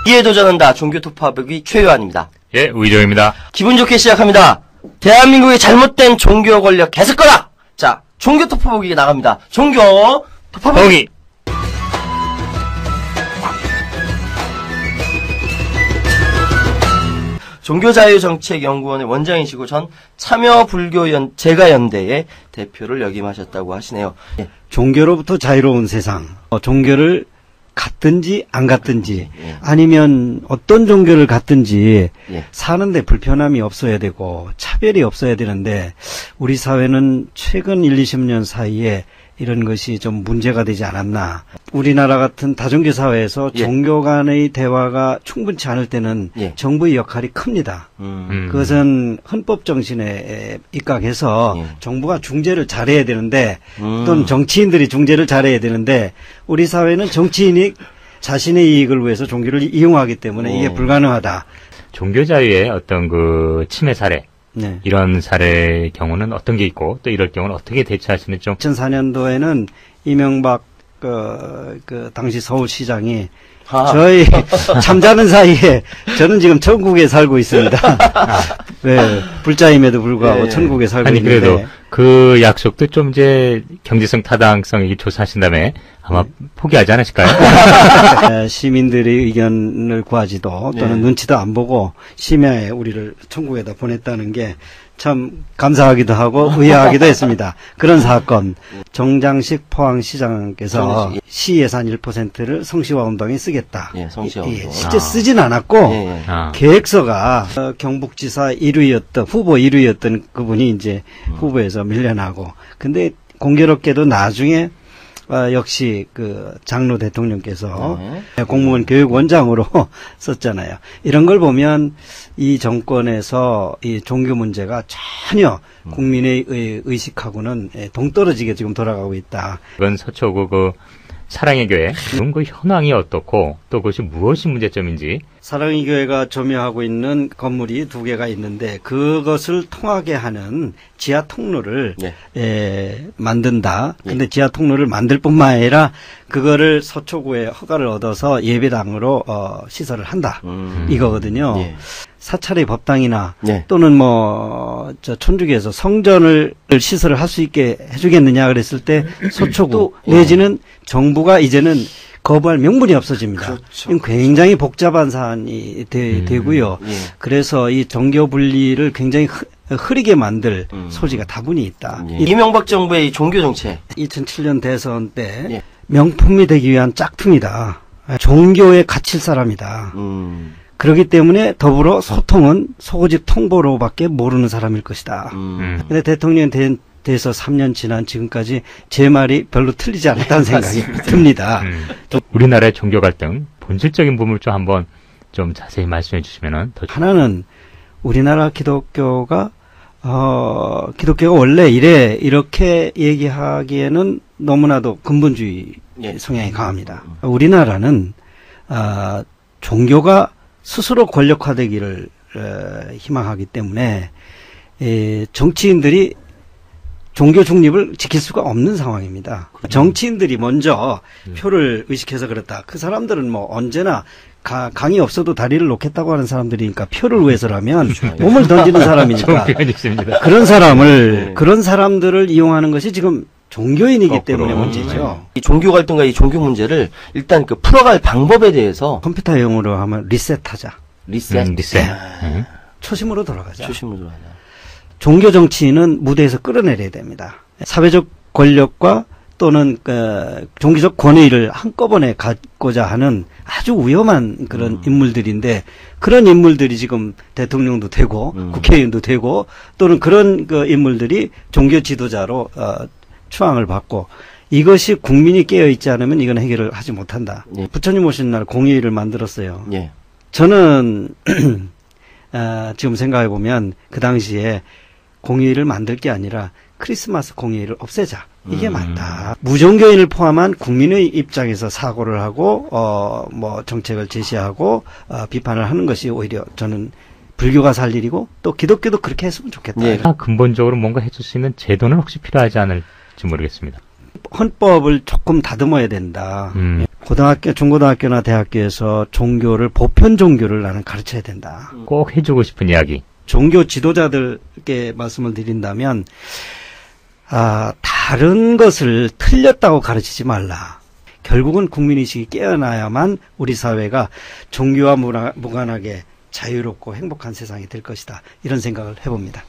이에 도전한다. 종교 토파보기 최요한입니다. 예, 우희정입니다. 기분 좋게 시작합니다. 대한민국의 잘못된 종교 권력 개설 거다. 자, 종교 토파보기가 나갑니다. 종교 토파보기. 종교자유정책연구원의 원장이시고 전 참여불교제가연대의 대표를 역임하셨다고 하시네요. 예. 종교로부터 자유로운 세상. 종교를 갖든지 안 갖든지 아니면 어떤 종교를 갖든지 사는데 불편함이 없어야 되고 차별이 없어야 되는데 우리 사회는 최근 1, 20년 사이에 이런 것이 좀 문제가 되지 않았나. 우리나라 같은 다종교 사회에서 종교 간의 대화가 충분치 않을 때는 정부의 역할이 큽니다. 그것은 헌법 정신에 입각해서 정부가 중재를 잘해야 되는데 또는 정치인들이 중재를 잘해야 되는데 우리 사회는 정치인이 자신의 이익을 위해서 종교를 이용하기 때문에 이게 불가능하다. 종교 자유의 어떤 그 침해 사례 이런 사례의 경우는 어떤 게 있고 또 이럴 경우는 어떻게 대처할 수 있는지 좀. 2004년도에는 이명박 당시 서울시장이 저희 잠자는 사이에 저는 지금 천국에 살고 있습니다. 네, 불자임에도 불구하고 천국에 살고 있는데. 그래도 그 약속도 좀 이제 경제성 타당성 조사하신 다음에 아마 포기하지 않으실까요? 시민들의 의견을 구하지도 또는 눈치도 안 보고 심야에 우리를 천국에다 보냈다는 게 참 감사하기도 하고 의아하기도 했습니다. 그런 사건. 정장식 포항시장께서 시 예산 1%를 성시화 운동에 쓰겠다. 성시화 운동. 실제 쓰진 않았고 계획서가 경북지사 1위였던 후보 1위였던 그분이 이제 후보에서 밀려나고 근데 공교롭게도 나중에 역시 그 장로 대통령께서 공무원 교육원장으로 썼잖아요. 이런 걸 보면 이 정권에서 이 종교 문제가 전혀 국민의 의식하고는 동떨어지게 지금 돌아가고 있다. 이번 서초구 그 사랑의 교회 그런 그 현황이 어떻고 또 그것이 무엇이 문제점인지. 사랑의 교회가 점유하고 있는 건물이 2개가 있는데 그것을 통하게 하는 지하 통로를 만든다. 근데 지하 통로를 만들 뿐만 아니라 그거를 서초구에 허가를 얻어서 예배당으로 시설을 한다. 이거거든요. 사찰의 법당이나 또는 저 천주교에서 성전을 시설을 할 수 있게 해주겠느냐 그랬을 때 서초구 내지는 정부가 이제는 거부할 명분이 없어집니다. 그렇죠. 굉장히 복잡한 사안이 되고요. 그래서 이 종교 분리를 굉장히 흐리게 만들 소지가 다분히 있다. 이명박 정부의 종교 정책. 2007년 대선 때 명품이 되기 위한 짝퉁이다. 종교에 갇힐 사람이다. 그렇기 때문에 더불어 소통은 소고집 통보로밖에 모르는 사람일 것이다. 근데 대통령 돼서 3년 지난 지금까지 제 말이 별로 틀리지 않았다는 생각이 듭니다. 우리나라의 종교 갈등 본질적인 부분을 좀 한번 좀 자세히 말씀해 주시면은 더. 하나는 우리나라 기독교가 원래 이렇게 얘기하기에는 너무나도 근본주의 성향이 강합니다. 우리나라는 종교가 스스로 권력화되기를 희망하기 때문에 정치인들이 종교 중립을 지킬 수가 없는 상황입니다. 정치인들이 먼저 표를 의식해서 그렇다. 그 사람들은 뭐 언제나 강이 없어도 다리를 놓겠다고 하는 사람들이니까 표를 위해서라면 몸을 던지는 사람이니까 그런 사람들을 이용하는 것이 지금 종교인이기 때문에 문제죠. 이 종교 갈등과 이 종교 문제를 일단 그 풀어갈 방법에 대해서 컴퓨터 용어로 하면 리셋하자. 리셋. 초심으로 돌아가자. 초심으로 돌아가자. 종교 정치인은 무대에서 끌어내려야 됩니다. 사회적 권력과 또는 종교적 권위를 한꺼번에 갖고자 하는 아주 위험한 그런 인물들인데 그런 인물들이 지금 대통령도 되고 국회의원도 되고 또는 그런 인물들이 종교 지도자로 추앙을 받고 이것이 국민이 깨어있지 않으면 이건 해결을 하지 못한다. 부처님 오신 날 공의를 만들었어요. 저는 지금 생각해보면 그 당시에 공의를 만들 게 아니라 크리스마스 공의를 없애자. 이게 맞다. 무종교인을 포함한 국민의 입장에서 사고를 하고 정책을 제시하고 비판을 하는 것이 오히려 저는 불교가 살 일이고 또 기독교도 그렇게 했으면 좋겠다. 근본적으로 뭔가 해줄 수 있는 제도는 혹시 필요하지 않을지 모르겠습니다. 헌법을 조금 다듬어야 된다. 고등학교, 중고등학교나 대학교에서 종교를, 보편 종교를 나는 가르쳐야 된다. 꼭 해주고 싶은 이야기. 종교 지도자들께 말씀을 드린다면, 다른 것을 틀렸다고 가르치지 말라. 결국은 국민의식이 깨어나야만 우리 사회가 종교와 무관하게 자유롭고 행복한 세상이 될 것이다. 이런 생각을 해봅니다.